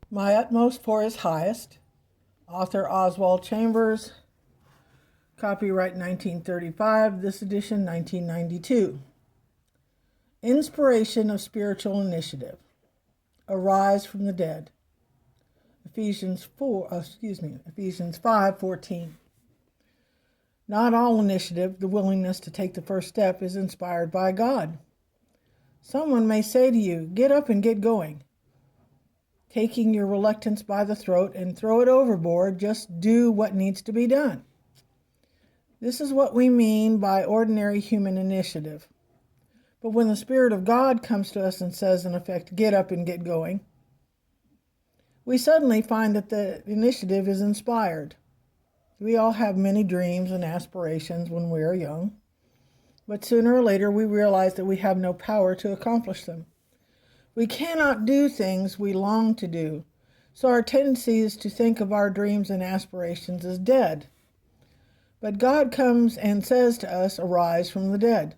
My Utmost for His Highest. Author Oswald Chambers. Copyright 1935. This edition 1992. Inspiration of Spiritual Initiative. Arise from the dead. Ephesians 5:14. Not all initiative, the willingness to take the first step, is inspired by God. Someone may say to you, "Get up and get going." Taking your reluctance by the throat and throw it overboard, just do what needs to be done. This is what we mean by ordinary human initiative. But when the Spirit of God comes to us and says, in effect, "Get up and get going," we suddenly find that the initiative is inspired. We all have many dreams and aspirations when we are young, but sooner or later we realize that we have no power to accomplish them. We cannot do things we long to do, so our tendency is to think of our dreams and aspirations as dead. But God comes and says to us, "Arise from the dead."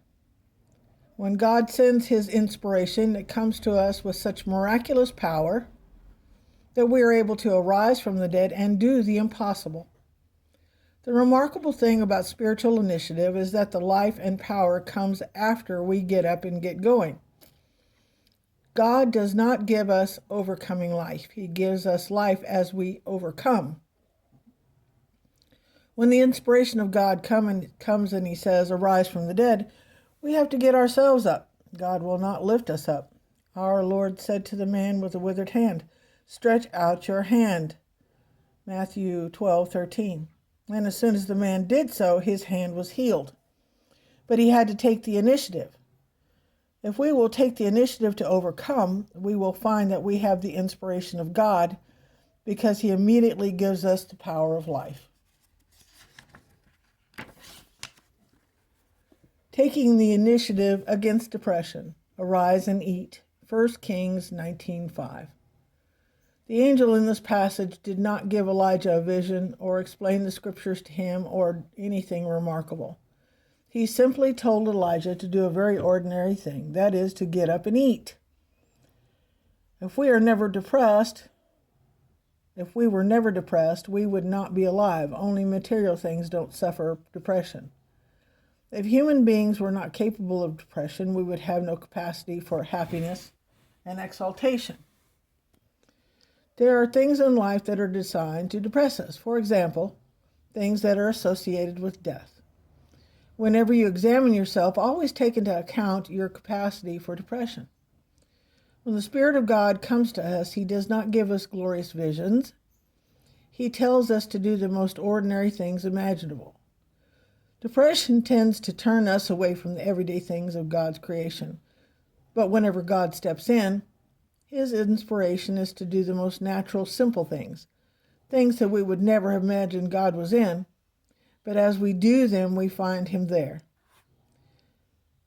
When God sends His inspiration, it comes to us with such miraculous power that we are able to arise from the dead and do the impossible. The remarkable thing about spiritual initiative is that the life and power comes after we get up and get going. God does not give us overcoming life. He gives us life as we overcome. When the inspiration of God comes and He says, "Arise from the dead," we have to get ourselves up. God will not lift us up. Our Lord said to the man with the withered hand, "Stretch out your hand." Matthew 12:13. And as soon as the man did so, his hand was healed. But he had to take the initiative. If we will take the initiative to overcome, we will find that we have the inspiration of God because He immediately gives us the power of life. Taking the initiative against depression. Arise and eat. 1 Kings 19:5. The angel in this passage did not give Elijah a vision or explain the scriptures to him or anything remarkable. He simply told Elijah to do a very ordinary thing, that is, to get up and eat. If we were never depressed, we would not be alive. Only material things don't suffer depression. If human beings were not capable of depression, we would have no capacity for happiness and exaltation. There are things in life that are designed to depress us. For example, things that are associated with death. Whenever you examine yourself, always take into account your capacity for depression. When the Spirit of God comes to us, He does not give us glorious visions. He tells us to do the most ordinary things imaginable. Depression tends to turn us away from the everyday things of God's creation. But whenever God steps in, His inspiration is to do the most natural, simple things that we would never have imagined God was in, but as we do them, we find Him there.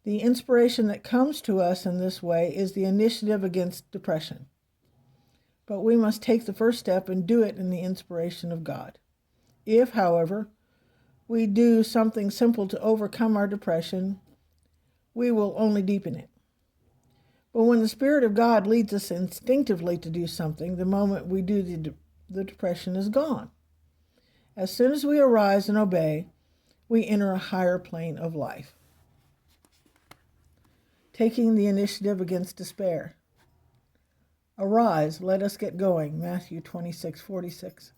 The inspiration that comes to us in this way is the initiative against depression. But we must take the first step and do it in the inspiration of God. If, however, we do something simple to overcome our depression, we will only deepen it. But when the Spirit of God leads us instinctively to do something, the moment we do, the depression is gone. As soon as we arise and obey, we enter a higher plane of life. Taking the initiative against despair. Arise, let us get going. Matthew 26:46.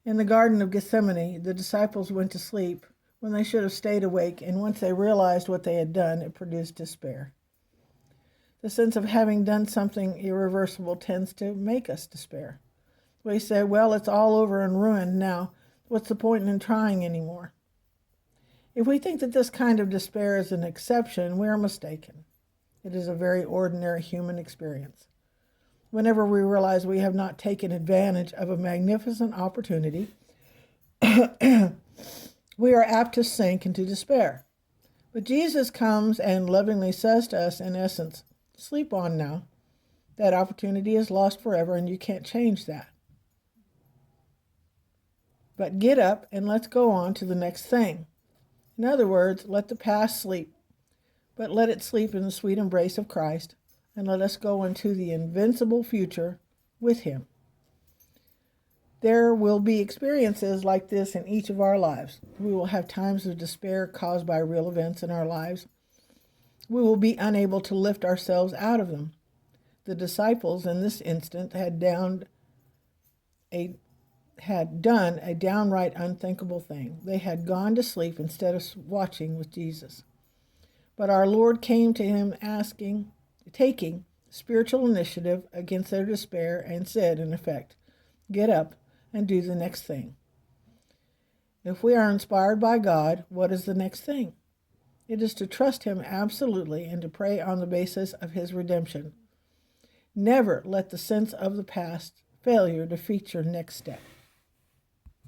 In the Garden of Gethsemane, the disciples went to sleep when they should have stayed awake, and once they realized what they had done, it produced despair. The sense of having done something irreversible tends to make us despair. We say, "Well, it's all over and ruined now. What's the point in trying anymore?" If we think that this kind of despair is an exception, we are mistaken. It is a very ordinary human experience. Whenever we realize we have not taken advantage of a magnificent opportunity, we are apt to sink into despair. But Jesus comes and lovingly says to us, in essence, "Sleep on now. That opportunity is lost forever, and you can't change that. But get up and let's go on to the next thing." In other words, let the past sleep, but let it sleep in the sweet embrace of Christ, and let us go into the invincible future with Him. There will be experiences like this in each of our lives. We will have times of despair caused by real events in our lives. We will be unable to lift ourselves out of them. The disciples in this instant had done a downright unthinkable thing. They had gone to sleep instead of watching with Jesus. But our Lord came to him taking spiritual initiative against their despair and said, in effect, "Get up and do the next thing." If we are inspired by God, what is the next thing? It is to trust Him absolutely and to pray on the basis of His redemption. Never let the sense of the past failure defeat your next step.